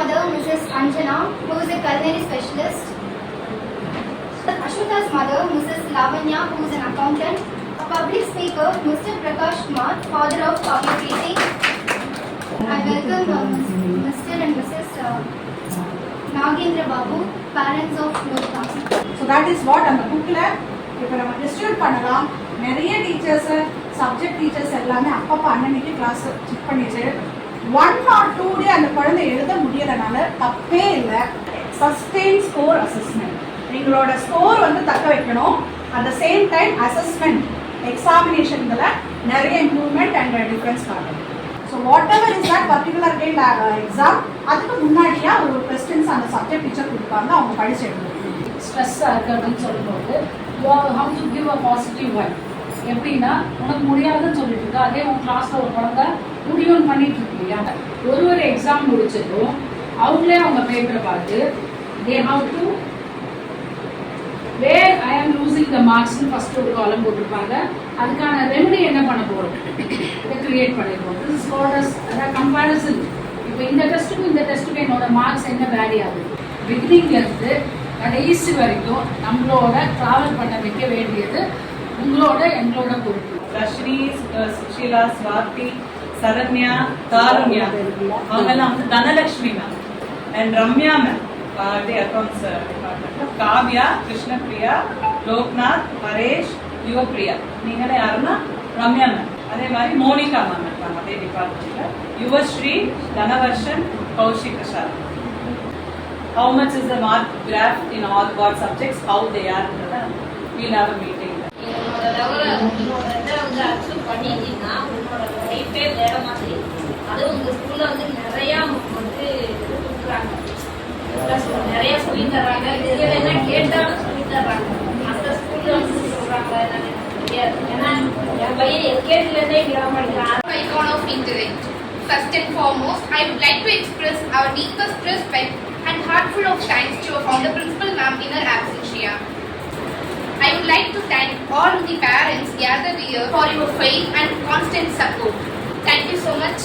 mother, Mrs. Anjana, who is a culinary specialist. Ashwita's mother, Mrs. Lavanya, who is an accountant. A public speaker, Mr. Prakash Kumar, father of public speaking. I welcome Mr. and Mrs. Nagendra Babu, parents of Lokha. So that is what அந்த புக்ல இப்போ நம்ம distribute பண்ணலாம். நிறைய teachers subject teachers எல்லாமே அப்பப்போ அன்னன்னைக்கு class check பண்ணிட்டு 1 or 2 டே அந்த குழந்தை எழுத முடியறனால தப்பே இல்லை. சஸ்டெயின் ஸ்கோர் அசஸ்மெண்ட், நீங்களோட ஸ்கோர் வந்து தக்க வைக்கணும். At the same time assessment எக்ஸாமினேஷன்ல நிறைய இம்ப்ரூவ்மெண்ட் அண்ட் டிஃபரன்ஸ் காட்டணும். So whatever is that particular kind exam, அதுக்கு முன்னாடியே ஒரு கொஸ்டின்ஸ் அந்த சப்ஜெக்ட் டீச்சர் கொடுப்பாங்க, அவங்க படிச்சு எடுக்கணும். ஸ்ட்ரெஸ்ஸாக இருக்குது அப்படின்னு சொல்லும்போது how to give a positive vibe. எப்படின்னா உனக்கு முடியாதுன்னு சொல்லிட்டு இருக்கா, அதே உன் கிளாஸில் ஒரு குழந்தை முடியும்னு பண்ணிட்டு இருக்கு இல்லையா. ஒரு எக்ஸாம் முடிச்சதும் அவங்களே அவங்க பேப்பரை பார்த்து தே ஹவ் டு வேர் ஐ ஆம் லூசிங் த மார்க்ஸ்னு ஃபர்ஸ்ட் ஒரு காலம் போட்டிருப்பாங்க. அதுக்கான ரெமெடி என்ன பண்ண போகிறோம், இதை கிரியேட் பண்ணிடுவோம். திஸ் இஸ் கால்ட் அஸ் அதாவது கம்பேரிசன். இப்போ இந்த டெஸ்ட்டுக்கும் இந்த டெஸ்ட்டுக்கும் என்னோட மார்க்ஸ் என்ன வேரி ஆகுது. பிகினிங்லேருந்து கடைசி வரைக்கும் நம்மளோட ட்ராவல் பண்ண வைக்க வேண்டியது உங்களோட எங்களோட பொறுப்பு. ரஷ்மி, சுஷீலா, ஸ்வாதி, சரண்யா, தாருண்யா, அவங்கெல்லாம் வந்து Dhanalakshmi ma'am and Ramya ma'am accounts department, Kavya, Krishnapriya, Loknath, Haresh, Yuvapriya, நீங்களே யாருன்னா ரம்யா மேம். அதே மாதிரி மோனிகா மேம் இருக்காங்க அதே டிபார்ட்மெண்ட்ல, Yuvasri, தனவர்ஷன், Kaushik Prasad. How much is the mark graph in all what subjects, how they are, we'll have a meeting. உன்னோட லெவலில் உன்னோட இதை வந்து அச்சீவ் பண்ணிட்டீங்கன்னா உன்னோட லைஃபே வேற மாதிரி. அது உங்கள் ஸ்கூலில் வந்து நிறையா வந்து இது கொடுக்குறாங்க, நிறைய சொல்லி தர்றாங்க. இதில் என்ன கேட்டாலும் சொல்லி தர்றாங்க. அந்த ஸ்கூலில் வந்து சொல்கிறாங்க என்னன்னு எனக்கு தெரியாது. ஏன்னா என் பையன் எல்கேஜிலேருந்தே இங்கே படிக்கிறான். Icon of intellect. First and foremost, I would like to express our deepest respect and heartful of thanks to our founder principal ma'am in her absence here. I would like to thank all the parents gathered here for your faith and constant support. Thank you so much.